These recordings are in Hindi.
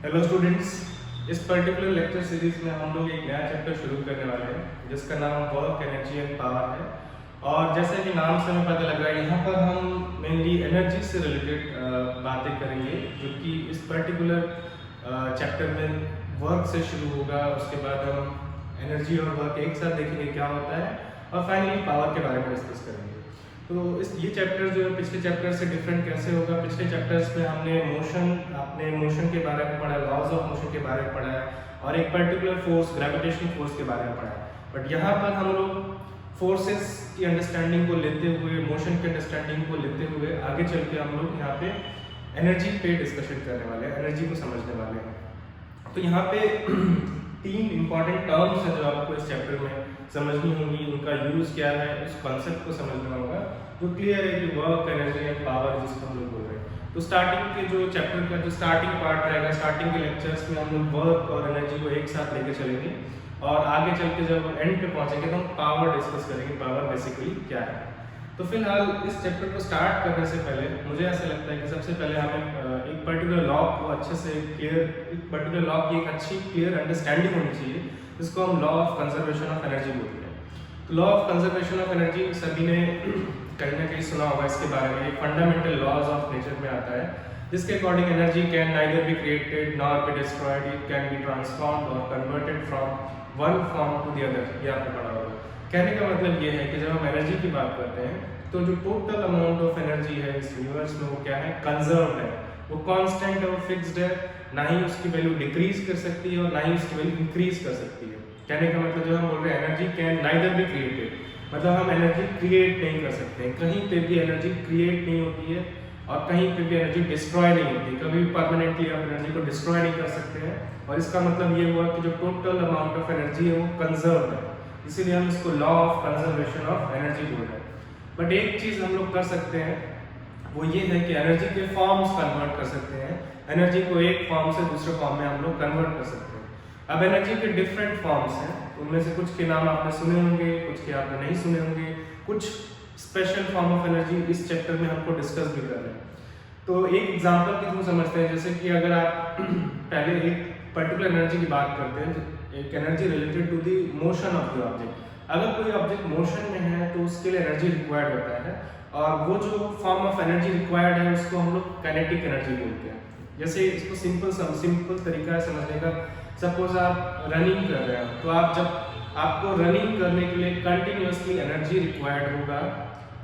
हेलो स्टूडेंट्स, इस पर्टिकुलर लेक्चर सीरीज में हम लोग एक नया चैप्टर शुरू करने वाले हैं जिसका नाम वर्क, एनर्जी एंड पावर है। और जैसे कि नाम से हमें पता लग रहा है, यहाँ पर हम मेनली एनर्जी से रिलेटेड बातें करेंगे, जो कि इस पर्टिकुलर चैप्टर में वर्क से शुरू होगा। उसके बाद हम एनर्जी और वर्क एक साथ देखेंगे क्या होता है, और फाइनली पावर के बारे में डिस्कस करेंगे। तो ये चैप्टर जो है पिछले चैप्टर से डिफरेंट कैसे होगा। पिछले चैप्टर्स में हमने अपने मोशन के बारे में पढ़ा, लॉज ऑफ मोशन के बारे में पढ़ा है, और एक पर्टिकुलर फोर्स, ग्रेविटेशनल फोर्स के बारे में पढ़ा है। बट यहाँ पर हम लोग फोर्सेस की अंडरस्टैंडिंग को लेते हुए, मोशन की अंडरस्टैंडिंग को लेते हुए आगे चल के हम लोग यहाँ पे एनर्जी पे डिस्कशन करने वाले हैं, एनर्जी को समझने वाले हैं। तो यहाँ पे तीन इंपॉर्टेंट टर्म्स हैं जो आपको इस चैप्टर में समझनी होंगी, उनका यूज क्या है, उस कॉन्सेप्ट को समझना होगा। तो क्लियर है कि वर्क, एनर्जी एंड पावर जिसको हम लोग बोल रहे हैं। तो स्टार्टिंग के जो चैप्टर का जो स्टार्टिंग पार्ट रहेगा, स्टार्टिंग के लेक्चर्स में हम लोग वर्क और एनर्जी को एक साथ लेके चलेंगे, और आगे चल के जब एंड पे पहुंचेंगे तो हम पावर डिस्कस करेंगे, पावर बेसिकली क्या है। तो फिलहाल इस चैप्टर को स्टार्ट करने से पहले मुझे ऐसा लगता है कि सबसे पहले हमें एक पर्टिकुलर लॉ को अच्छे से एक पर्टिकुलर लॉ की एक अच्छी क्लियर अंडरस्टैंडिंग होनी चाहिए, जिसको हम law of conservation of energy बोलते हैं। तो law of conservation of energy सभी ने कहीं ना कहीं सुना होगा इसके बारे में। एक फंडामेंटल लॉज ऑफ नेचर में आता है, जिसके according energy can neither be created nor be destroyed, it can be transformed और converted from one form to the other. ये आपने पढ़ा होगा। कहने का मतलब ये है कि जब हम एनर्जी की बात करते हैं तो जो टोटल अमाउंट ऑफ एनर्जी है इस यूनिवर्स में, वो क्या है, कंजर्व्ड है, वो कांस्टेंट और फिक्स्ड है। ना ही उसकी वैल्यू डिक्रीज कर सकती है और ना ही उसकी वैल्यू इंक्रीज कर सकती है। कहने का मतलब जो हम बोल रहे हैं energy can neither be created, मतलब हम एनर्जी क्रिएट नहीं कर सकते, कहीं पे भी एनर्जी क्रिएट नहीं होती है और कहीं पे भी एनर्जी डिस्ट्रॉय नहीं होती। कभी भी परमानेंटली हम एनर्जी को डिस्ट्रॉय नहीं कर सकते हैं। और इसका मतलब ये हुआ कि जो टोटल अमाउंट ऑफ एनर्जी है वो कंजर्व्ड है, इसीलिए हम इसको law of conservation of energy बोल रहे हैं। बट एक चीज हम लोग कर सकते हैं, वो ये है कि एनर्जी के फॉर्म्स कन्वर्ट कर सकते हैं। एनर्जी को एक फॉर्म से दूसरे फॉर्म में हम लोग कन्वर्ट कर सकते हैं। अब एनर्जी के डिफरेंट फॉर्म्स हैं, उनमें से कुछ के नाम आपने सुने होंगे, कुछ के आपने नहीं सुने होंगे। कुछ स्पेशल फॉर्म ऑफ एनर्जी इस चैप्टर में हमको डिस्कस भी कर रहे हैं। तो एक एग्जांपल के थ्रू समझते हैं। जैसे कि अगर आप पहले एक पर्टिकुलर एनर्जी की बात करते हैं, एक energy related to the motion of the object. अगर कोई ऑब्जेक्ट मोशन में है तो उसके लिए एनर्जी रिक्वायर्ड होता है, और वो जो फॉर्म ऑफ एनर्जी रिक्वायर्ड है उसको हम लोग काइनेटिक एनर्जी बोलते हैं। जैसे इसको सिंपल तरीका है समझने का। सपोज आप रनिंग कर रहे हैं, तो आप जब आपको रनिंग करने के लिए कंटिन्यूअसली एनर्जी रिक्वायर्ड होगा,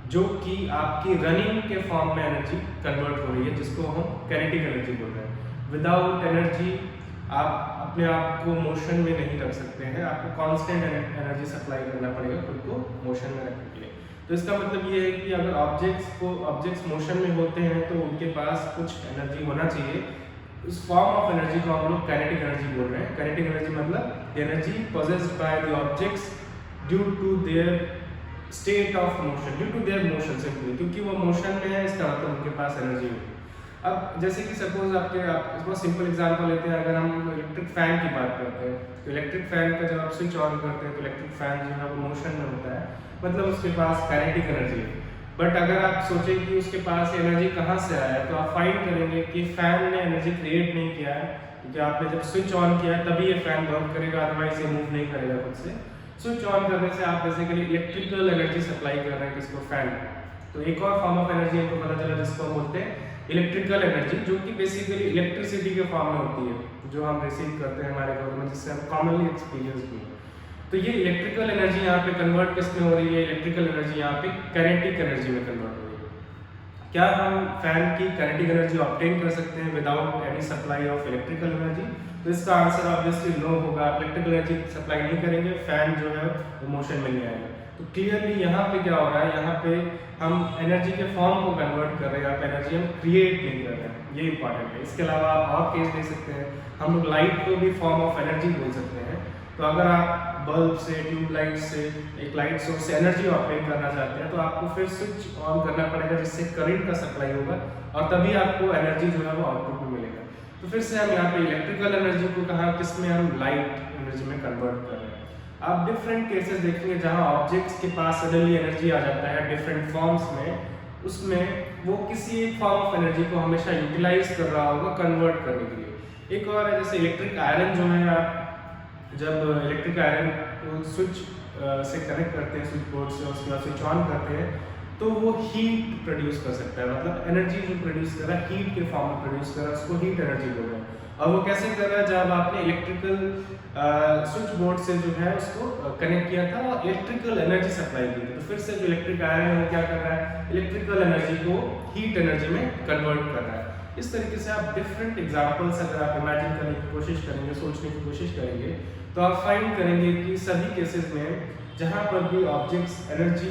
जो कि आपकी रनिंग के फॉर्म में एनर्जी कन्वर्ट हो रही है, जिसको हम काइनेटिक एनर्जी बोल रहे हैं। विदाउट एनर्जी आप अपने आप को मोशन में नहीं रख सकते हैं, आपको कांस्टेंट एनर्जी सप्लाई करना पड़ेगा खुद को मोशन में रखने के लिए। तो इसका मतलब ये है कि अगर ऑब्जेक्ट्स मोशन में होते हैं तो उनके पास कुछ एनर्जी होना चाहिए। उस फॉर्म ऑफ एनर्जी को हम लोग काइनेटिक एनर्जी बोल रहे हैं। काइनेटिक एनर्जी मतलब energy possessed by the objects due to their state of motion, due to their motion simply, क्योंकि वो मोशन में है, इसका मतलब उनके पास एनर्जी होगी। अब जैसे कि सपोज आप इसको सिंपल एग्जांपल लेते हैं। अगर हम इलेक्ट्रिक फैन की बात करते हैं, तो इलेक्ट्रिक फैन का जब आप स्विच ऑन करते हैं तो इलेक्ट्रिक फैन जो है वो मोशन में होता है, मतलब उसके पास काइनेटिक एनर्जी है। बट अगर आप सोचें कि उसके पास एनर्जी कहाँ से आया है, तो आप फाइंड करेंगे कि फैन ने एनर्जी क्रिएट नहीं किया है, क्योंकि आपने जब स्विच ऑन किया है तभी ये फैन वर्क करेगा, अदरवाइज ये मूव नहीं करेगा खुद से। स्विच ऑन करने से आप बेसिकली इलेक्ट्रिकल एनर्जी सप्लाई कर रहे हैं किसको, फैन। तो एक और फॉर्म ऑफ एनर्जी हमको पता चला जिसको हम बोलते हैं इलेक्ट्रिकल एनर्जी, जो कि बेसिकली इलेक्ट्रिसिटी के फॉर्म में होती है, जो हम रिसीव करते हैं हमारे घर में, जिससे हम कॉमनली एक्सपीरियंस भी। तो ये इलेक्ट्रिकल एनर्जी यहाँ पे कन्वर्ट किसमें हो रही है, इलेक्ट्रिकल एनर्जी यहाँ पे काइनेटिक एनर्जी में कन्वर्ट हो रही है। क्या हम फैन की काइनेटिक एनर्जी ऑब्टेन कर सकते हैं without any supply of electrical energy? तो इसका आंसर ऑब्वियसली नो होगा। आप इलेक्ट्रिकल एनर्जी सप्लाई नहीं करेंगे, फैन जो है वो मोशन में नहीं आएगा। तो क्लियरली यहाँ पे क्या हो रहा है, यहाँ पे हम एनर्जी के फॉर्म को कन्वर्ट कर रहे हैं, यहाँ पे एनर्जी हम क्रिएट नहीं कर रहे हैं, ये इंपॉर्टेंट है। इसके अलावा आप और केस दे सकते हैं, हम लोग लाइट को भी फॉर्म ऑफ एनर्जी बोल सकते हैं। तो अगर आप बल्ब से, ट्यूबलाइट से, एक लाइट सोर्स से एनर्जी ऑपरेट करना चाहते हैं, तो आपको फिर स्विच ऑन करना पड़ेगा, जिससे करंट का सप्लाई होगा, और तभी आपको एनर्जी जो है वो आउटपुट में मिलेगा। तो फिर से हम यहाँ पे इलेक्ट्रिकल एनर्जी को कहा, किसमें, हम लाइट एनर्जी में कन्वर्ट कर रहे हैं। आप डिफरेंट केसेस देखेंगे जहाँ ऑब्जेक्ट्स के पास सडनली एनर्जी आ जाता है डिफरेंट फॉर्म्स में, उसमें वो किसी एक फॉर्म ऑफ एनर्जी को हमेशा यूटिलाइज कर रहा होगा कन्वर्ट करने के लिए। एक और है जैसे इलेक्ट्रिक आयरन जो है, आप जब इलेक्ट्रिक आयरन को स्विच से कनेक्ट करते हैं, स्विच बोर्ड से, उसके बाद स्विच ऑन करते हैं, तो वो हीट प्रोड्यूस कर सकता है, मतलब एनर्जी जो प्रोड्यूस कर रहा है हीट के फॉर्म में प्रोड्यूस कर रहा है, उसको हीट एनर्जी बोल रहे हैं। और वो कैसे कर रहा है, जब आपने इलेक्ट्रिकल स्विच बोर्ड से जो है उसको कनेक्ट किया था और इलेक्ट्रिकल एनर्जी सप्लाई की थी, तो फिर से जो इलेक्ट्रिक आयरन है वो क्या कर रहा है, इलेक्ट्रिकल एनर्जी को हीट एनर्जी में कन्वर्ट कर रहा है। इस तरीके से आप डिफरेंट एग्जांपल्स अगर आप इमेजिन करने की कोशिश करेंगे, सोचने की कोशिश करेंगे, तो आप फाइंड करेंगे कि सभी केसेस में जहाँ पर भी ऑब्जेक्ट्स एनर्जी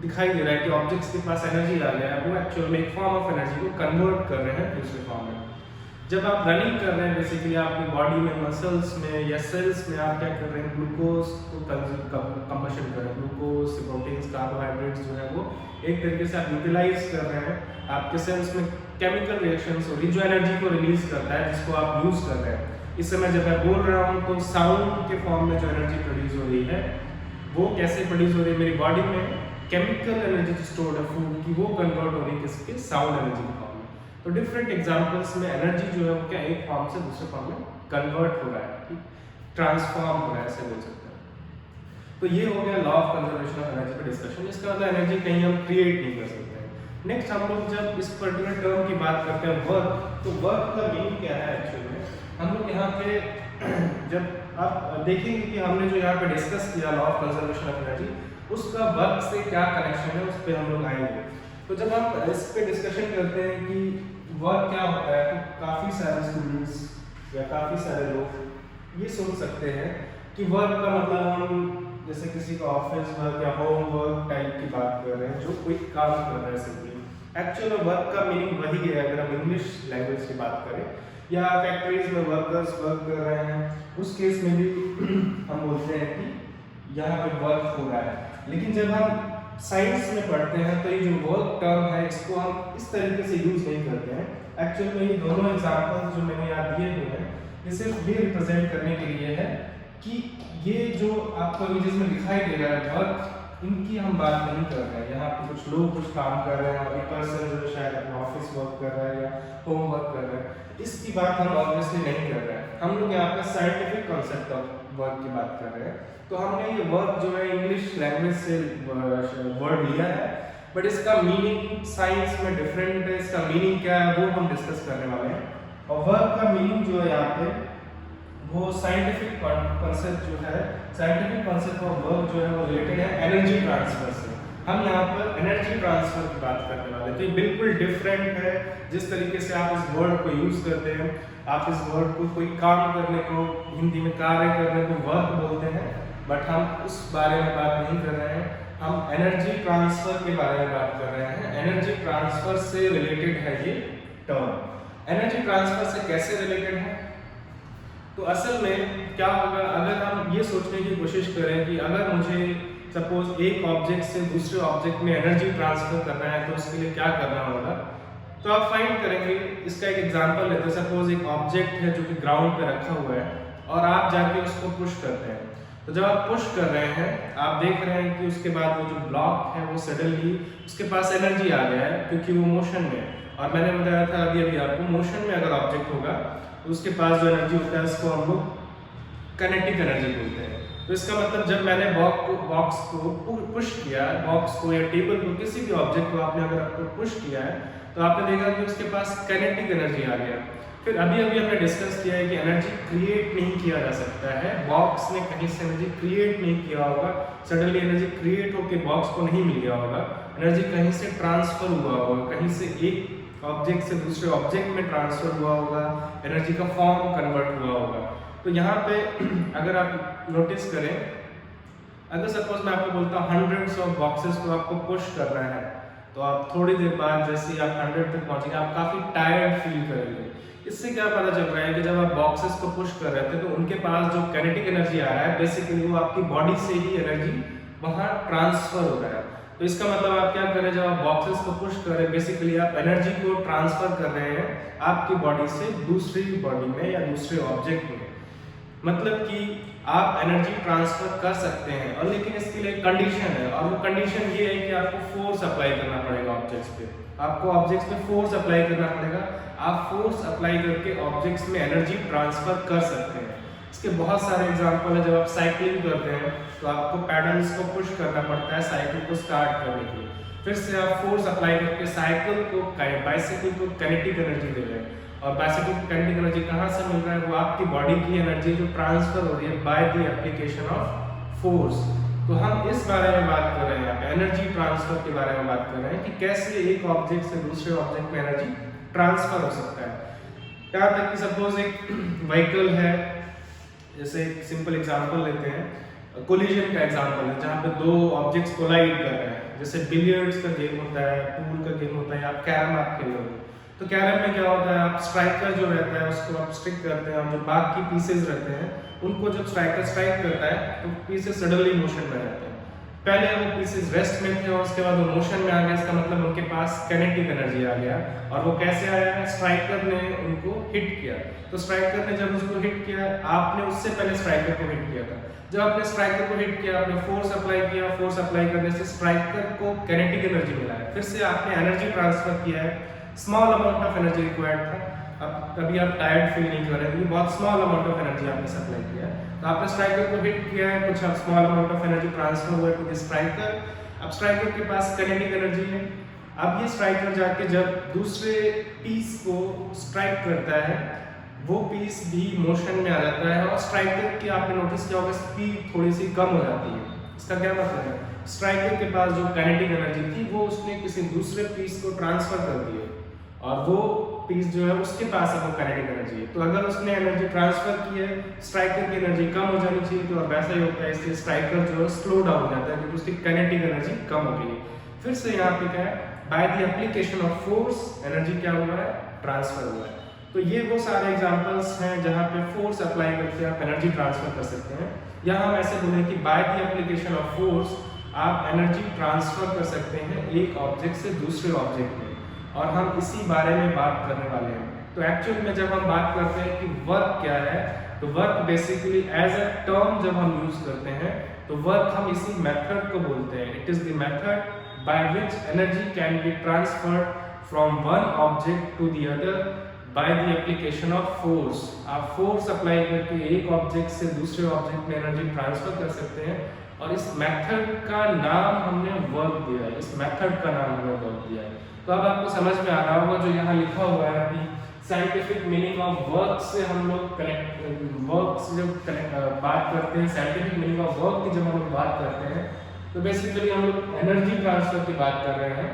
दिखाई दे रहा है कि ऑब्जेक्ट्स के पास एनर्जी आ गया है, वो एक्चुअल में एक फॉर्म ऑफ एनर्जी को कन्वर्ट कर रहे हैं दूसरे फॉर्म में। जब आप रनिंग कर रहे हैं, बेसिकली आपकी बॉडी में, मसल्स में या सेल्स में आप क्या कर रहे हैं, ग्लूकोज को कंबशन कर रहे हैं, ग्लूकोज से प्रोटीन्स, कार्बोहाइड्रेट्स जो है वो एक तरीके से आप यूटिलाइज कर रहे हैं। आपके सेल्स में केमिकल रिएक्शंस हो रही जो एनर्जी को रिलीज करता है, जिसको आप यूज कर रहे हैं। इस समय जब मैं बोल रहा हूँ तो साउंड के फॉर्म में जो एनर्जी प्रोड्यूस हो रही है, वो कैसे प्रोड्यूस हो रही है, मेरी बॉडी में केमिकल एनर्जी जो स्टोर्ड है फूड की, वो कन्वर्ट हो रही है किसके, साउंड एनर्जी के फॉर्म में। तो डिफरेंट एग्जांपल्स में एनर्जी जो है वो क्या एक फॉर्म से दूसरे फॉर्म में कन्वर्ट हो रहा है, ट्रांसफॉर्म हो रहा है, ऐसे बोल सकते हैं। तो ये हो गया law of conservation of energy पर डिस्कशन। इसका मतलब एनर्जी कहीं हम क्रिएट नहीं कर सकते हैं। नेक्स्ट हम लोग जब इस पर्टिकुलर टर्म की बात करते हैं वर्क, तो वर्क का मीनिंग क्या है एक्चुअली में, हम लोग यहाँ पे जब आप देखेंगे कि हमने जो यहाँ पे डिस्कस किया law of conservation of energy, उसका वर्क से क्या कनेक्शन है, उस पर हम लोग आएंगे। तो जब आप इस पे डिस्कशन करते हैं कि वर्क क्या होता है, तो काफ़ी सारे स्टूडेंट्स या काफ़ी सारे लोग ये सोच सकते हैं कि वर्क का मतलब हम जैसे किसी का ऑफिस वर्क या होम वर्क टाइप की बात कर रहे हैं, जो कोई काम कर रहा है सिंपली। एक्चुअल वर्क का मीनिंग वही है, अगर हम इंग्लिश लैंग्वेज की बात करें, या फैक्ट्रीज में वर्कर्स वर्क कर रहे हैं, उस केस में भी हम बोलते हैं कि यहाँ पे वर्क हो रहा है। लेकिन जब हम साइंस में पढ़ते हैं तो ये जो वर्क टर्म है, इसको हम इस तरीके से यूज नहीं करते हैं। एक्चुअल में ये दोनों एग्जांपल जो मैंने यहाँ दिए हुए हैं, ये सिर्फ ये रिप्रेजेंट करने के लिए है कि ये जो आपको इमेजेस में दिखाई दे रहा है वर्क, इनकी हम बात नहीं कर रहे हैं। यहाँ पे कुछ लोग कुछ काम कर रहे हैं और एक पर्सन जो शायद अपना ऑफिस वर्क कर रहा है या होम वर्क कर रहा है, इसकी बात हम ऑब्वियसली नहीं कर रहे हैं। हम लोग यहाँ पे साइंटिफिक कॉन्सेप्ट ऑफ वर्क की बात कर रहे हैं। तो हमने ये वर्क जो है इंग्लिश लैंग्वेज से वर्ड लिया है, बट इसका मीनिंग साइंस में डिफरेंट है। इसका मीनिंग क्या है वो हम डिस्कस करने वाले हैं। और वर्क का मीनिंग जो है यहाँ पे वो साइंटिफिक कॉन्सेप्ट जो है, साइंटिफिक कॉन्सेप्ट ऑफ वर्क जो है वो रिलेटेड है एनर्जी ट्रांसफर से। हम यहाँ पर एनर्जी ट्रांसफर की बात करने वाले हैं। तो ये बिल्कुल डिफरेंट है जिस तरीके से आप इस वर्ड को यूज करते हैं। आप इस वर्ड को कोई काम करने को, हिंदी में कार्य करने को वर्क बोलते हैं, बट हम उस बारे में बात नहीं कर रहे हैं। हम एनर्जी ट्रांसफर के बारे में बात कर रहे हैं। एनर्जी ट्रांसफर से रिलेटेड है ये टर्म। एनर्जी ट्रांसफर से कैसे रिलेटेड है, तो असल में क्या होगा, अगर हम ये सोचने की कोशिश करें कि अगर मुझे सपोज एक ऑब्जेक्ट से दूसरे ऑब्जेक्ट में एनर्जी ट्रांसफर करना है तो उसके लिए क्या करना होगा, तो आप फाइंड करेंगे। इसका एक एग्जांपल लेते हैं। सपोज एक ऑब्जेक्ट है जो कि ग्राउंड पे रखा हुआ है और आप जाके उसको पुश करते हैं। तो जब आप पुश कर रहे हैं, आप देख रहे हैं कि उसके बाद वो जो ब्लॉक है वो सडनली उसके पास एनर्जी आ गया है, क्योंकि वो मोशन में है। और मैंने बताया था अभी आपको, मोशन में अगर ऑब्जेक्ट होगा तो उसके पास जो एनर्जी होता है उसको हम लोग काइनेटिक एनर्जी बोलते हैं। तो इसका मतलब जब मैंने बॉक्स को पुश किया, बॉक्स को या टेबल को, किसी भी ऑब्जेक्ट को आपने अगर पुश किया है तो आपने देखा कि उसके पास काइनेटिक एनर्जी आ गया। फिर अभी हमने डिस्कस किया है कि एनर्जी क्रिएट नहीं किया जा सकता है। बॉक्स ने कहीं से एनर्जी क्रिएट नहीं किया होगा, सडनली एनर्जी क्रिएट होकर बॉक्स को नहीं मिल गया होगा। एनर्जी कहीं से ट्रांसफर हुआ होगा, कहीं से एक ऑब्जेक्ट से दूसरे ऑब्जेक्ट में ट्रांसफर हुआ होगा, एनर्जी का फॉर्म कन्वर्ट हुआ होगा। तो यहाँ पे अगर आप नोटिस करें, अगर सपोज मैं आपको बोलता हूँ हंड्रेड्स ऑफ बॉक्सेस को आपको पुश करना है, तो आप थोड़ी देर बाद जैसे ही आप 100 तक पहुँचेंगे आप काफ़ी टायर्ड फील करेंगे। इससे क्या पता चल रहा है कि जब आप बॉक्सेस को पुश कर रहे थे तो उनके पास जो काइनेटिक एनर्जी आ रहा है, बेसिकली वो आपकी बॉडी से ही एनर्जी वहाँ ट्रांसफर हो रहा है। तो इसका मतलब आप क्या कर रहे हैं, जब आप बॉक्सेस को पुश कर रहे हैं, बेसिकली आप एनर्जी को ट्रांसफर कर रहे हैं आपकी बॉडी से दूसरी बॉडी में या दूसरे ऑब्जेक्ट में। मतलब कि आप एनर्जी ट्रांसफर कर सकते हैं, और लेकिन इसके लिए कंडीशन है, और वो कंडीशन ये है कि आपको फोर्स अप्लाई करना पड़ेगा ऑब्जेक्ट्स पे। आपको ऑब्जेक्ट्स पे फोर्स अप्लाई करना पड़ेगा। आप फोर्स अप्लाई करके ऑब्जेक्ट्स में एनर्जी ट्रांसफर कर सकते हैं। इसके बहुत सारे एग्जांपल है। जब आप साइकिलिंग करते हैं तो आपको पैडल्स को पुश करना पड़ता है साइकिल को स्टार्ट करने के लिए। फिर से आप फोर्स अप्लाई करके साइकिल को बाइसाइकिल को काइनेटिक एनर्जी दे रहे हैं, और बाइसाइकिल को काइनेटिक एनर्जी कहाँ से मिल रहा है? वो आपकी बॉडी की एनर्जी जो ट्रांसफर हो रही है by the application of force. तो हम इस बारे में बात कर रहे हैं, यहाँ पे एनर्जी ट्रांसफर के बारे में बात कर रहे हैं कि कैसे एक ऑब्जेक्ट से दूसरे ऑब्जेक्ट में एनर्जी ट्रांसफर हो सकता है। यहाँ तक कि सपोज एक व्हीकल है, जैसे एक सिंपल एग्जांपल लेते हैं, कोलिजन का एग्जांपल है जहाँ पे दो ऑब्जेक्ट्स कोलाइड कर रहे हैं। जैसे बिलियर्ड्स का गेम होता है, पूल का गेम होता है, या कैरम आप खेल रहे हो, तो कैरम में क्या होता है, आप स्ट्राइकर जो रहता है उसको आप स्ट्रिक करते हैं, और जो बाकी पीसेज रहते हैं उनको जब स्ट्राइकर स्ट्राइक करता है तो पीसेज सडनली मोशन में रहते हैं। पहले वो पीसेज रेस्ट में थे और उसके बाद वो मोशन में आ गया, इसका मतलब उनके पास काइनेटिक एनर्जी आ गया। और वो कैसे आया? स्ट्राइकर ने उनको हिट किया। तो स्ट्राइकर ने जब उसको हिट किया, आपने उससे पहले स्ट्राइकर को हिट किया था। जब आपने स्ट्राइकर को हिट किया, आपने फोर्स अप्लाई किया, फोर्स अप्लाई करने से स्ट्राइकर को काइनेटिक एनर्जी मिला है। फिर से आपने एनर्जी ट्रांसफर किया है, small amount of energy required था। अब कभी आप टायर्ड फील नहीं कर रहे हैं, बहुत स्मॉल अमाउंट ऑफ एनर्जी आपने सप्लाई किया है। तो आपने स्ट्राइकर को हिट किया है, कुछ small amount of energy transfer हुआ टू द स्ट्राइकर। अब स्ट्राइकर के पास काइनेटिक एनर्जी है। अब ये स्ट्राइकर जाके जब दूसरे पीस को स्ट्राइक करता है, वो पीस भी मोशन में आ जाता है, और स्ट्राइकर की आपने नोटिस किया होगा स्पीड थोड़ी सी कम हो जाती है। इसका क्या मतलब है? स्ट्राइकर के पास जो काइनेटिक एनर्जी थी वो उसने किसी दूसरे पीस को ट्रांसफर कर दी है, और वो पीस जो है उसके पास अब वो काइनेटिक एनर्जी है। तो अगर उसने एनर्जी ट्रांसफर की है, स्ट्राइकर की एनर्जी कम हो जानी चाहिए, तो और वैसा ही होता है, इसलिए स्ट्राइकर जो है स्लो डाउन हो जाता है क्योंकि उसकी काइनेटिक एनर्जी कम हो गई है। फिर से यहाँ पे क्या है? By the application of force energy क्या हुआ है? ट्रांसफर हुआ है। तो ये वो सारे एग्जांपल्स हैं जहाँ पे फोर्स अप्लाई करके आप एनर्जी ट्रांसफर कर सकते हैं। या हम ऐसे बोले कि bye the application of force आप एनर्जी ट्रांसफर कर सकते हैं एक ऑब्जेक्ट से दूसरे ऑब्जेक्ट में, और हम इसी बारे में बात करने वाले हैं। तो एक्चुअल में जब हम बात करते हैं कि वर्क क्या है, तो work basically as a term जब हम यूज करते हैं तो वर्क हम इसी मेथड को बोलते हैं। It is the method by which energy can be transferred from one object to the other by the application of force. आप फोर्स अप्लाई करके एक ऑब्जेक्ट से दूसरे ऑब्जेक्ट में एनर्जी ट्रांसफर कर सकते हैं, और इस मेथड का नाम हमने वर्क दिया है। इस मेथड का नाम हमने वर्क दिया है। तो अब आपको समझ में आ रहा होगा जो यहाँ लिखा हुआ है कि साइंटिफिक मीनिंग ऑफ वर्क से हम लोग वर्क से जब बात करते हैं, साइंटिफिक मीनिंग ऑफ वर्क की जब हम लोग बात करते हैं, तो बेसिकली हम लोग एनर्जी ट्रांसफर की बात कर रहे हैं।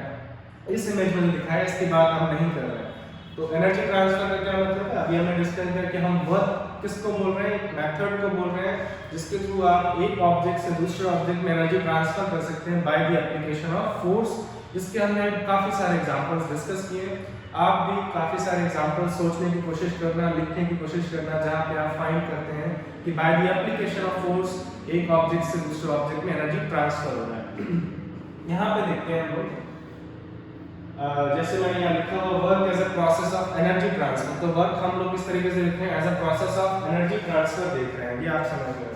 इस इमेज में दिखाया, इसकी बात हम नहीं कर रहे हैं। तो एनर्जी ट्रांसफर का क्या मतलब है? अभी हमने डिस्कस किया कि हम वर्क किसको बोल रहे हैं? एक मेथड को बोल रहे हैं जिसके थ्रू आप एक ऑब्जेक्ट से दूसरे ऑब्जेक्ट में एनर्जी ट्रांसफर कर सकते हैं bye the application of force. जिसके हमने काफी सारे एग्जांपल्स डिस्कस किए। आप भी काफी सारे एग्जांपल्स सोचने की कोशिश करना, लिखने की कोशिश करना, जहां पे आप फाइंड करते हैं कि bye the application of force एक ऑब्जेक्ट से दूसरे ऑब्जेक्ट में एनर्जी ट्रांसफर हो रहा है। यहाँ पे देखते हैं हम लोग, जैसे मैंने यहाँ लिखा हुआ work as a process of energy transfer. तो वर्क हम लोग इस तरीके से लिखते हैं, as a process of energy transfer देख रहे हैं, ये आप समझ रहे हैं।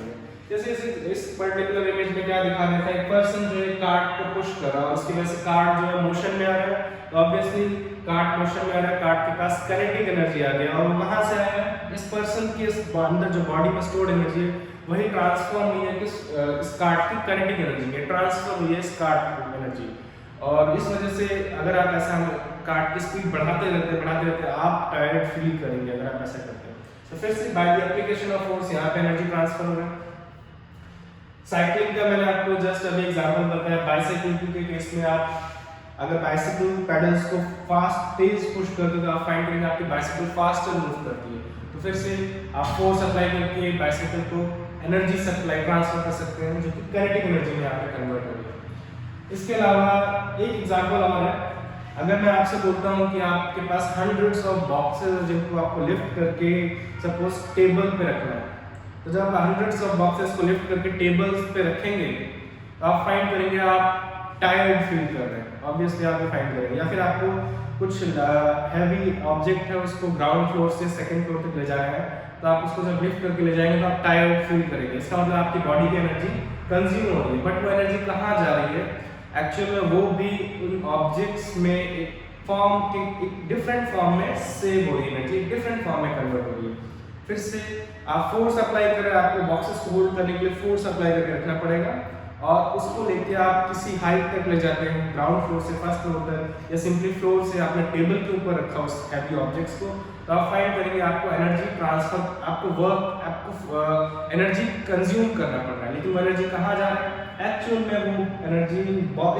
जैसे इस पर्टिकुलर इमेज में क्या दिखा देता है? एक पर्सन जो है कार्ट को पुश कर रहा है, उसकी वजह से कार्ट जो है मोशन में आ रहा है, तो ऑब्वियसली कार्ट मोशन में आ रहा है, कार्ट के पास काइनेटिक एनर्जी आ गया, और वहां से आया इस पर्सन की इस अंदर जो बॉडी में स्टोर्ड एनर्जी है वही ट्रांसफॉर्म हुई है कि इस कार्ट की काइनेटिक एनर्जी में ट्रांसफर हुई है इस कार्ट की एनर्जी। और इस वजह से अगर आप ऐसा कार्ट की स्पीड बढ़ाते रहते आप टायर्ड फील करेंगे अगर आप ऐसा करते हैं। तो फिर से bye the application of force यहाँ पे एनर्जी ट्रांसफर हो रहा है। साइकिलिंग का मैंने आपको जस्ट अभी एग्जांपल बताया। बाइसाइकिल के केस में आप अगर बाइसाइकिल पेडल्स को फास्ट तेज पुश करते तो आप फाइंड करेंगे आपकी बाइसाइकिल फास्टर मूव करती है। तो फिर से आप फोर्स अप्लाई करके बाइसाइकिल को एनर्जी सप्लाई ट्रांसफर कर सकते हैं जो कि काइनेटिक एनर्जी में यहाँ पे कन्वर्ट हो गई। इसके अलावा एक एग्जांपल और है, अगर मैं आपसे बोलता हूँ कि आपके पास हंड्रेड्स ऑफ बॉक्सेस जिनको आपको लिफ्ट करके सपोज टेबल पे रखना है, तो जब आप हंड्रेड्स ऑफ बॉक्सेस को लिफ्ट करके टेबल्स पे रखेंगे तो आप फाइंड करेंगे आप टायर्ड फील कर रहे हैं, ऑब्वियसली आप फाइंड करेंगे। या फिर आपको कुछ हैवी ऑब्जेक्ट है उसको ग्राउंड फ्लोर से सेकंड फ्लोर तक ले जाना है, तो आप उसको जब लिफ्ट करके ले जाएंगे तो आप टायर्ड फील करेंगे। इसका मतलब आपकी बॉडी की एनर्जी कंज्यूम हो रही है, बट वो एनर्जी कहाँ जा रही है? एक्चुअल में वो भी उन ऑब्जेक्ट्स में एक फॉर्म के एक डिफरेंट फॉर्म में सेव हो रही है एनर्जी, एक डिफरेंट फॉर्म में कन्वर्ट हो रही है। फिर से आप फोर्स अप्लाई करें, आपको बॉक्सेस को होल्ड करने के लिए फोर्स अप्लाई करके रखना पड़ेगा, और उसको लेके आप किसी हाइट तक ले जाते हैं, ग्राउंड फ्लोर से फर्स्ट फ्लोर तक, या सिंपली फ्लोर से आपने टेबल के ऊपर रखा उस हैवी ऑब्जेक्ट्स को, तो आप फाइंड करेंगे आपको एनर्जी ट्रांसफर, आपको एनर्जी कंज्यूम करना पड़ रहा है, लेकिन वो एनर्जी कहाँ जा रहा है? एक्चुअल में वो एनर्जी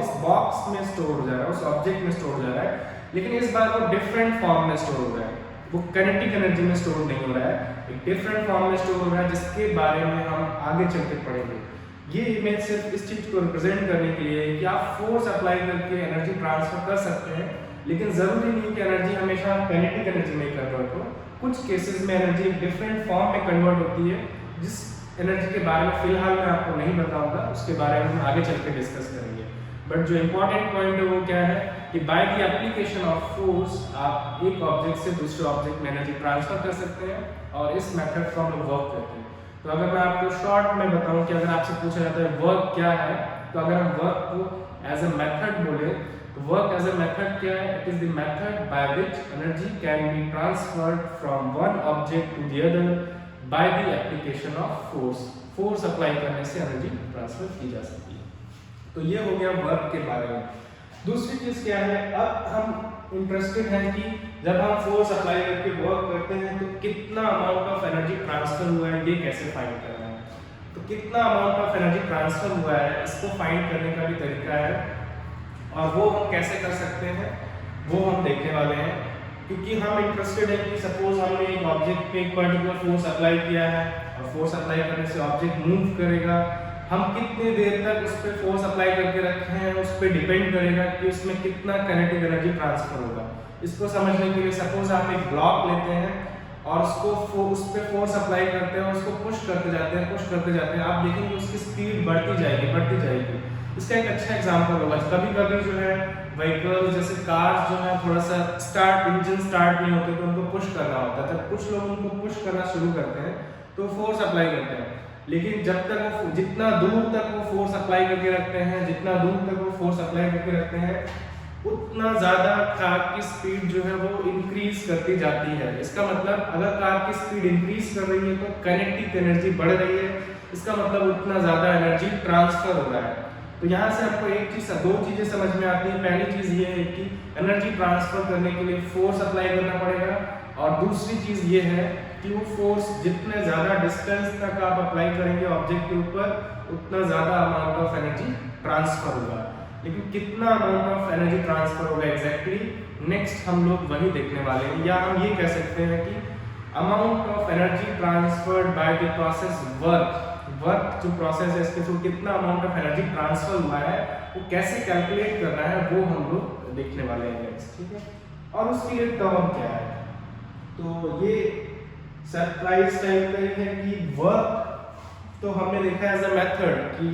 इस बॉक्स में स्टोर हो जा रहा है, उस ऑब्जेक्ट में स्टोर हो जा रहा है, लेकिन इस बार वो डिफरेंट फॉर्म में स्टोर हो रहा है, वो काइनेटिक एनर्जी में स्टोर नहीं हो रहा है, एक डिफरेंट फॉर्म में स्टोर हो रहा है, जिसके बारे में हम आगे चलकर पढ़ेंगे। ये इमेज सिर्फ इस चीज को रिप्रेजेंट करने के लिए कि आप फोर्स अप्लाई करके एनर्जी ट्रांसफर कर सकते हैं, लेकिन जरूरी नहीं कि एनर्जी हमेशा काइनेटिक एनर्जी में कन्वर्ट हो। कुछ केसेस में एनर्जी एक डिफरेंट फॉर्म में कन्वर्ट होती है, जिस एनर्जी के बारे में फिलहाल मैं आपको नहीं बताऊंगा, उसके बारे में हम आगे चल के डिस्कस करेंगे। बट जो इंपॉर्टेंट पॉइंट है वो क्या है कि bye the application of force आप एक ऑब्जेक्ट से दूसरे ऑब्जेक्ट में एनर्जी ट्रांसफर कर सकते हैं, और इस मेथड को हम लोग वर्क करते हैं। तो अगर मैं आपको शॉर्ट में बताऊं कि अगर आपसे पूछा जाता है वर्क क्या है, तो अगर हम वर्क को एज अ मेथड बोले तो वर्क एज अ मेथड क्या है? It is the method by which energy can be transferred from one object to the other by the application of force. Force apply करने से एनर्जी ट्रांसफर की जा सकती है। तो ये हो गया वर्क के बारे में। दूसरी चीज क्या है, अब हम इंटरेस्टेड हैं कि जब हम फोर्स अप्लाई करके वर्क करते हैं तो कितना अमाउंट ऑफ एनर्जी ट्रांसफर हुआ है, ये कैसे फाइंड करना है। तो कितना अमाउंट ऑफ एनर्जी ट्रांसफर हुआ है, इसको फाइंड करने का भी तरीका है, और वो हम कैसे कर सकते हैं वो हम देखने वाले हैं। क्योंकि हम इंटरेस्टेड हैं कि सपोज हमने एक ऑब्जेक्ट पे एक पर्टिकुलर फोर्स अप्लाई किया है, और फोर्स अप्लाई करने से ऑब्जेक्ट मूव करेगा, हम कितनी देर तक उस पर फोर्स अप्लाई करके रखे हैं उस पर डिपेंड करेगा कि उसमें कितना काइनेटिक एनर्जी ट्रांसफर होगा। इसको समझने के लिए सपोज आप एक ब्लॉक लेते हैं और उसको उस पर फोर्स अप्लाई करते हैं, उसको पुश करते जाते हैं, पुश करते जाते हैं, आप देखेंगे उसकी स्पीड बढ़ती जाएगी, बढ़ती जाएगी। इसका एक अच्छा एग्जांपल होगा, कभी कभी जो है व्हीकल जैसे कार्स जो है थोड़ा सा इंजन स्टार्ट नहीं होते तो उनको पुश करना होता है, तब कुछ लोग उनको पुश करना शुरू करते हैं तो फोर्स अप्लाई करते हैं, लेकिन जब तक वो जितना दूर तक वो फोर्स अप्लाई करके रखते हैं, जितना दूर तक वो फोर्स अप्लाई करके रखते हैं, उतना ज़्यादा कार की स्पीड जो है वो इंक्रीज करती जाती है। इसका मतलब अगर कार की स्पीड इंक्रीज कर रही है तो काइनेटिक एनर्जी बढ़ रही है, इसका मतलब उतना ज़्यादा एनर्जी ट्रांसफर हो रहा है। तो यहाँ से आपको एक चीज़, दो चीज़ें समझ में आती है। पहली चीज़ ये है कि एनर्जी ट्रांसफर करने के लिए फोर्स अप्लाई करना पड़ेगा, और दूसरी चीज़ ये है कि वो फोर्स जितने ज़्यादा डिस्टेंस तक आप अप्लाई करेंगे ऑब्जेक्ट के ऊपर, उतना ज़्यादा अमाउंट ऑफ एनर्जी ट्रांसफर होगा। लेकिन कितना अमाउंट ऑफ एनर्जी ट्रांसफर होगा एग्जैक्टली नेक्स्ट हम लोग वही देखने वाले हैं, या हम ये कह सकते हैं कि amount of energy transferred by the process work जो प्रोसेस है इसके थ्रू कितना अमाउंट ऑफ एनर्जी ट्रांसफर हुआ है वो कैसे कैलकुलेट करना है वो हम लोग देखने वाले हैं नेक्स्ट, ठीक है। और उसकी एक टर्म क्या है, तो ये सरप्राइज टाइप का है कि वर्क तो हमने देखा एज अ मेथड कि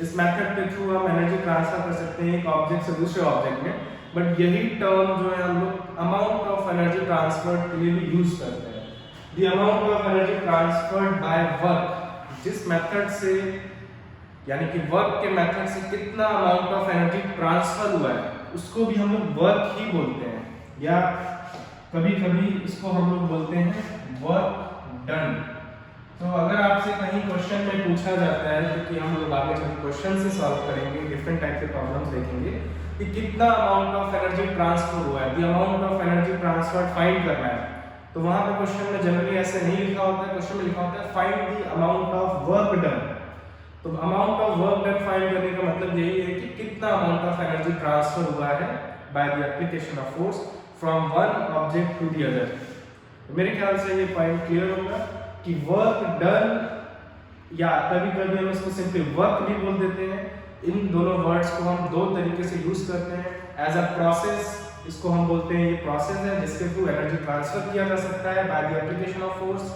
इस मेथड के थ्रू हम एनर्जी ट्रांसफर कर सकते हैं एक ऑब्जेक्ट से दूसरे ऑब्जेक्ट में, बट यही टर्म जो है हम लोग अमाउंट ऑफ एनर्जी ट्रांसफर के लिए भी यूज करते हैं। The amount of energy transferred by work, जिस मेथड से यानी कि वर्क के मेथड से कितना अमाउंट ऑफ एनर्जी ट्रांसफर हुआ है उसको भी हम लोग वर्क ही बोलते हैं, या कभी कभी इसको हम लोग बोलते हैं वर्क डन। तो अगर आपसे कहीं क्वेश्चन में पूछा जाता है, क्योंकि हम लोग आगे चल क्वेश्चन से सॉल्व करेंगे, डिफरेंट टाइप के प्रॉब्लम्स देखेंगे कि कितना अमाउंट ऑफ एनर्जी ट्रांसफर हुआ है, the amount of energy transfer find करना है, तो वहां पे क्वेश्चन में जनरली ऐसे नहीं लिखा होता है, क्वेश्चन में लिखा होता है find the amount of work done. तो amount of work done find करने का मतलब यही है कि कितना अमाउंट ऑफ एनर्जी ट्रांसफर हुआ है by the application of force from one object to the other. मेरे ख्याल से ये पॉइंट क्लियर होगा कि वर्क डन, या कभी कभी हम इसको सिंपली वर्क भी बोल देते हैं। इन दोनों वर्ड्स को हम दो तरीके से यूज करते हैं। एज अ प्रोसेस इसको हम बोलते हैं ये प्रोसेस है जिसके थ्रू एनर्जी ट्रांसफर किया जा सकता है by the application of force,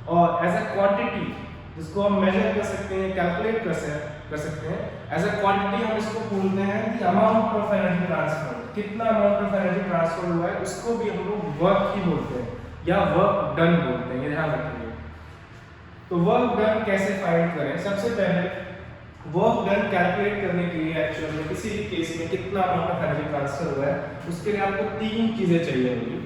और एज अ क्वांटिटी जिसको हम मेजर कर सकते हैं, कैलकुलेट कर सकते हैं, एज अ क्वांटिटी हम इसको बोलते हैं कि अमाउंट ऑफ एनर्जी ट्रांसफर, कितना अमाउंट ऑफ एनर्जी ट्रांसफर हुआ है उसको भी हम लोग वर्क ही बोलते हैं या वर्क डन बोलते हैं, ये ध्यान रखिए। तो वर्क डन कैसे फाइंड करें? सबसे पहले वर्क डन कैलकुलेट करने के लिए एक्चुअल में किसी भी केस में कितना अमाउंट ऑफ एनर्जी ट्रांसफर हुआ है उसके लिए आपको तीन चीजें चाहिए होंगी।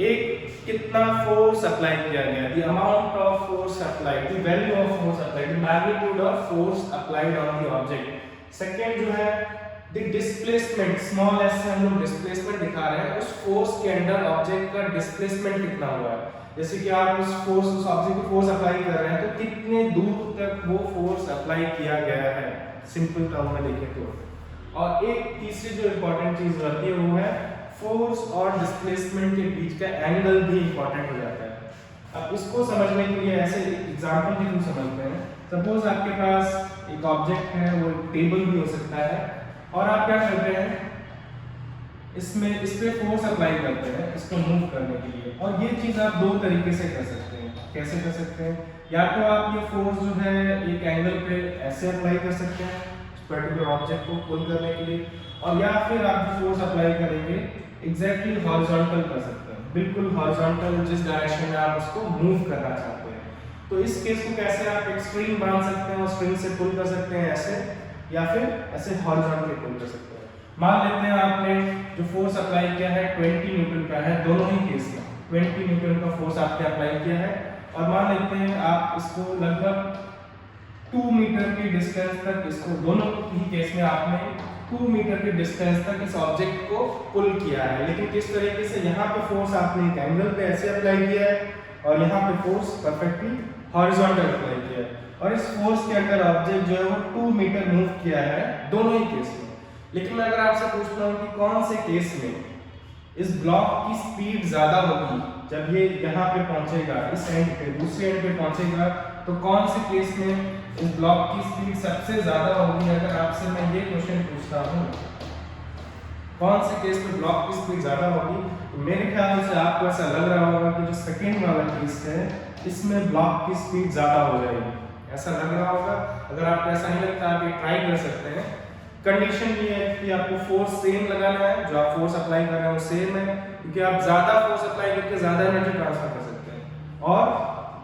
एक, कितना फोर्स अप्लाई किया गया, the amount of force applied, the value of force applied, the magnitude of force applied on the object. Second जो है द डिस्प्लेसमेंट, स्मॉल एस से हम लोग डिस्प्लेसमेंट दिखा रहे हैं, उस फोर्स के अंदर ऑब्जेक्ट का डिस्प्लेसमेंट कितना हुआ है। जैसे कि आप उस ऑब्जेक्ट को फोर्स अप्लाई कर रहे हैं तो कितने दूर तक वो फोर्स अप्लाई किया गया है, सिंपल टर्म में देखें तो। और एक तीसरी जो इंपॉर्टेंट चीज होती है वो है फोर्स और डिस्प्लेसमेंट के बीच का एंगल भी इंपॉर्टेंट हो जाता है। अब इसको समझने के लिए ऐसे एग्जांपल भी हम समझते हैं। सपोज आपके पास एक ऑब्जेक्ट है, वो टेबल भी हो सकता है, और आप क्या करते हैं, इसमें इस पे फोर्स अप्लाई करते हैं इसको मूव करने के लिए। और ये चीज आप दो तरीके से कर सकते हैं। कैसे कर सकते हैं? या तो आप ये फोर्स जो है एक एंगल पे ऐसे अप्लाई कर सकते हैं पर्टिकुलर ऑब्जेक्ट को पुल करने के लिए, और या फिर आप फोर्स अप्लाई करेंगे एग्जैक्टली हॉरिजॉन्टल कर सकते हैं, बिल्कुल हॉरिजॉन्टल, जिस डायरेक्शन में आप उसको मूव करना चाहते हैं। तो इस केस को कैसे आप एक स्ट्रिंग बांध सकते हैं और स्ट्रिंग से पुल कर सकते हैं ऐसे, या फिर ऐसे हॉरिजॉन्टली पुल कर सकते हैं। मान लेते हैं आपने जो फोर्स अप्लाई किया है 20 न्यूटन का है, दोनों ही केस में 20 न्यूटन का फोर्स आपने अप्लाई किया है, और मान लेते हैं आप इसको लगभग 2 मीटर की डिस्टेंस तक, इसको दोनों ही केस में आपने 2 मीटर की डिस्टेंस तक इस ऑब्जेक्ट को पुल किया है। लेकिन किस तरीके से? यहाँ पे फोर्स आपने एक एंगल पे ऐसे अप्लाई किया है और यहाँ पे फोर्स परफेक्टली हॉरिजॉन्टल अप्लाई किया है, और इस फोर्स के अंदर ऑब्जेक्ट जो है वो 2 मीटर मूव किया है दोनों ही केस में। लेकिन मैं अगर आपसे पूछता हूँ कि कौन से केस में इस ब्लॉक की स्पीड ज्यादा होगी, जब ये यहाँ पे पहुंचेगा, इस एंड पे दूसरे एंड पे पहुंचेगा, तो कौन से केस में इस ब्लॉक की स्पीड सबसे ज्यादा होगी? अगर आपसे मैं ये क्वेश्चन पूछता हूँ कौन से केस में ब्लॉक की स्पीड ज्यादा होगी, तो मेरे ख्याल से आपको ऐसा लग रहा होगा कि जो सेकेंड वाला केस है इसमें ब्लॉक की स्पीड ज्यादा हो जाएगी, ऐसा लग रहा होगा। अगर आपको ऐसा नहीं लगता आप ये ट्राई कर सकते हैं। कंडीशन ये है कि आपको फोर्स सेम लगाना है, जो आप फोर्स अप्लाई कर रहे हैं वो सेम है, क्योंकि आप ज्यादा फोर्स अप्लाई करके ज्यादा एनर्जी ट्रांसफर कर सकते हैं, और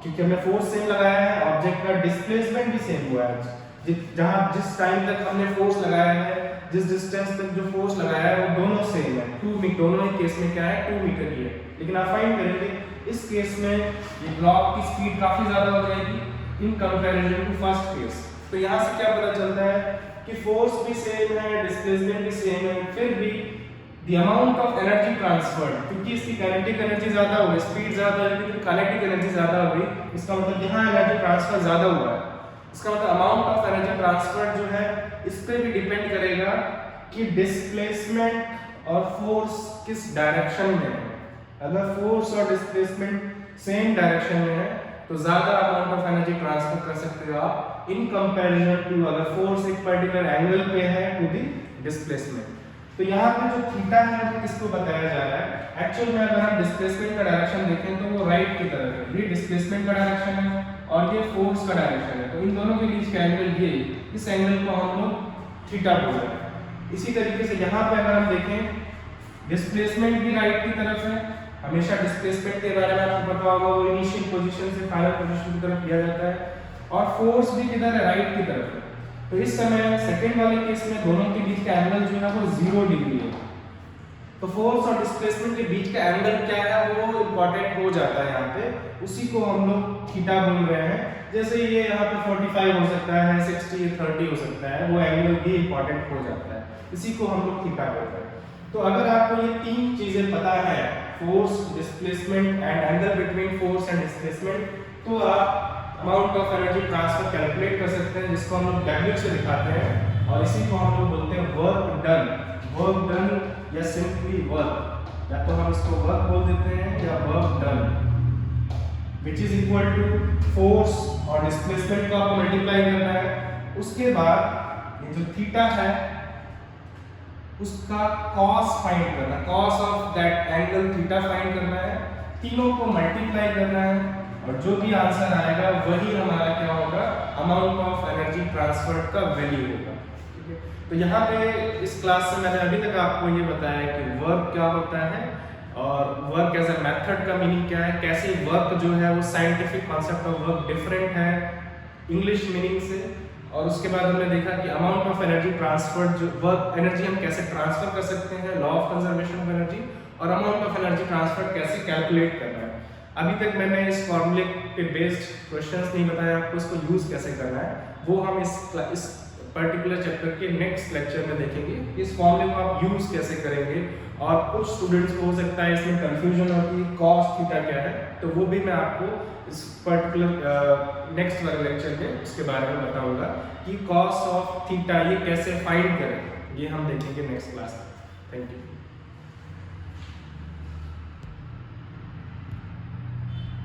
क्योंकि हमने फोर्स सेम लगाया है ऑब्जेक्ट का डिस्प्लेसमेंट भी सेम हुआ है। जहां जिस टाइम तक हमने फोर्स लगाया है, जिस डिस्टेंस तक जो फोर्स लगाया है वो दोनों सेम है, 2 मीटर, दोनों ही केस में क्या है 2 मीटर ही है। लेकिन आप फाइंड करेंगे इस केस में ये ब्लॉक की स्पीड काफी ज्यादा हो जाएगी in comparison to first case. तो यहाँ से क्या पता चलता है कि फोर्स भी सेम है, डिस्प्लेसमेंट भी सेम है, फिर भी the amount of energy transferred, क्योंकि इसकी काइनेटिक एनर्जी ज्यादा होगी, स्पीड ज्यादा है, लेकिन काइनेटिक एनर्जी ज्यादा होगी, इसका मतलब यहाँ एनर्जी ट्रांसफर ज्यादा हुआ है। इसका मतलब अमाउंट ऑफ एनर्जी ट्रांसफर जो है इस पे भी डिपेंड करेगा कि डिस्प्लेसमेंट और फोर्स किस डायरेक्शन में है। अगर फोर्स और डिस्प्लेसमेंट सेम डायरेक्शन में है तो ज्यादा अमाउंट ऑफ एनर्जी ट्रांसफर कर सकते हो आप इन कंपैरिजन टू अगर फोर्स एक पर्टिकुलर एंगल पे है टू द डिस्प्लेसमेंट। तो यहाँ पे जो थीटा है वो किसको बताया जा रहा है? एक्चुअल में अगर हम डिस्प्लेसमेंट का डायरेक्शन देखें तो वो राइट की तरफ है, ये डिस्प्लेसमेंट का डायरेक्शन है और ये फोर्स का डायरेक्शन है, तो इन दोनों के बीच का एंगल ये, इस एंगल को हम लोग थीटा बोल रहे हैं। इसी तरीके से यहाँ पे अगर हम देखें डिस्प्लेसमेंट भी राइट की तरफ है, हमेशा डिस्प्लेसमेंट के बारे में आपको पता होगा वो इनिशियल पोजीशन से फाइनल पोजीशन की तरफ लिया जाता है, और फोर्स भी किधर है? राइट की तरफ है। तो इस समय सेकंड वाले केस में दोनों के बीच का एंगल जो है वो 0 डिग्री है। तो फोर्स और डिस्प्लेसमेंट के बीच का एंगल क्या है वो इंपॉर्टेंट हो जाता है यहाँ पे, उसी को हम लोग थीटा बोल रहे हैं। जैसे ये यहाँ पे 45 हो सकता है, 60 30 हो सकता है, वो एंगल भी इंपॉर्टेंट हो जाता है, इसी को हम लोग थीटा बोलते हैं। तो अगर आपको ये तीन चीजें पता है, force, displacement and angle between force and displacement, तो आप amount of energy transfer calculate कर सकते हैं, जिसको हम लोग W से दिखाते हैं, और इसी को हम लोग बोलते हैं वर्क डन। वर्क डन या सिंपली वर्क, या तो हम इसको वर्क बोल देते हैं या work done, which is equal to force और डिस्प्लेसमेंट को आपको मल्टीप्लाई करना है। उसके बाद ये जो थीटा है उसका कॉस फाइंड करना, cos of that angle theta find करना है, तीनों को मल्टीप्लाई करना है, और जो भी आंसर आएगा वही हमारा क्या होगा? अमाउंट ऑफ एनर्जी ट्रांसफर का वैल्यू होगा। ठीक है, तो यहाँ पे इस क्लास से मैंने अभी तक आपको ये बताया कि वर्क क्या होता है और वर्क एज अ मेथड का मीनिंग क्या है, कैसे वर्क जो है वो scientific concept of work different है इंग्लिश मीनिंग से, और उसके बाद हमने देखा कि अमाउंट ऑफ एनर्जी ट्रांसफर, जो वर्क एनर्जी हम कैसे ट्रांसफर कर सकते हैं, law of conservation of energy, और अमाउंट ऑफ एनर्जी ट्रांसफर कैसे कैलकुलेट करना है। अभी तक मैंने इस फॉर्मूले पे बेस्ड क्वेश्चंस नहीं बताया आपको, इसको यूज कैसे करना है, वो हम इस पर्टिकुलर चैप्टर के नेक्स्ट लेक्चर में देखेंगे। इस फॉर्मूले को आप यूज कैसे करेंगे, और कुछ स्टूडेंट्स को हो सकता है इसमें कंफ्यूजन होती है कॉस थीटा क्या है, तो वो भी मैं आपको इस पर्टिकुलर नेक्स्ट वाले लेक्चर में उसके बारे में बताऊंगा कि कॉस ऑफ थीटा ये कैसे फाइंड करें, ये हम देखेंगे नेक्स्ट क्लास में। Thank you.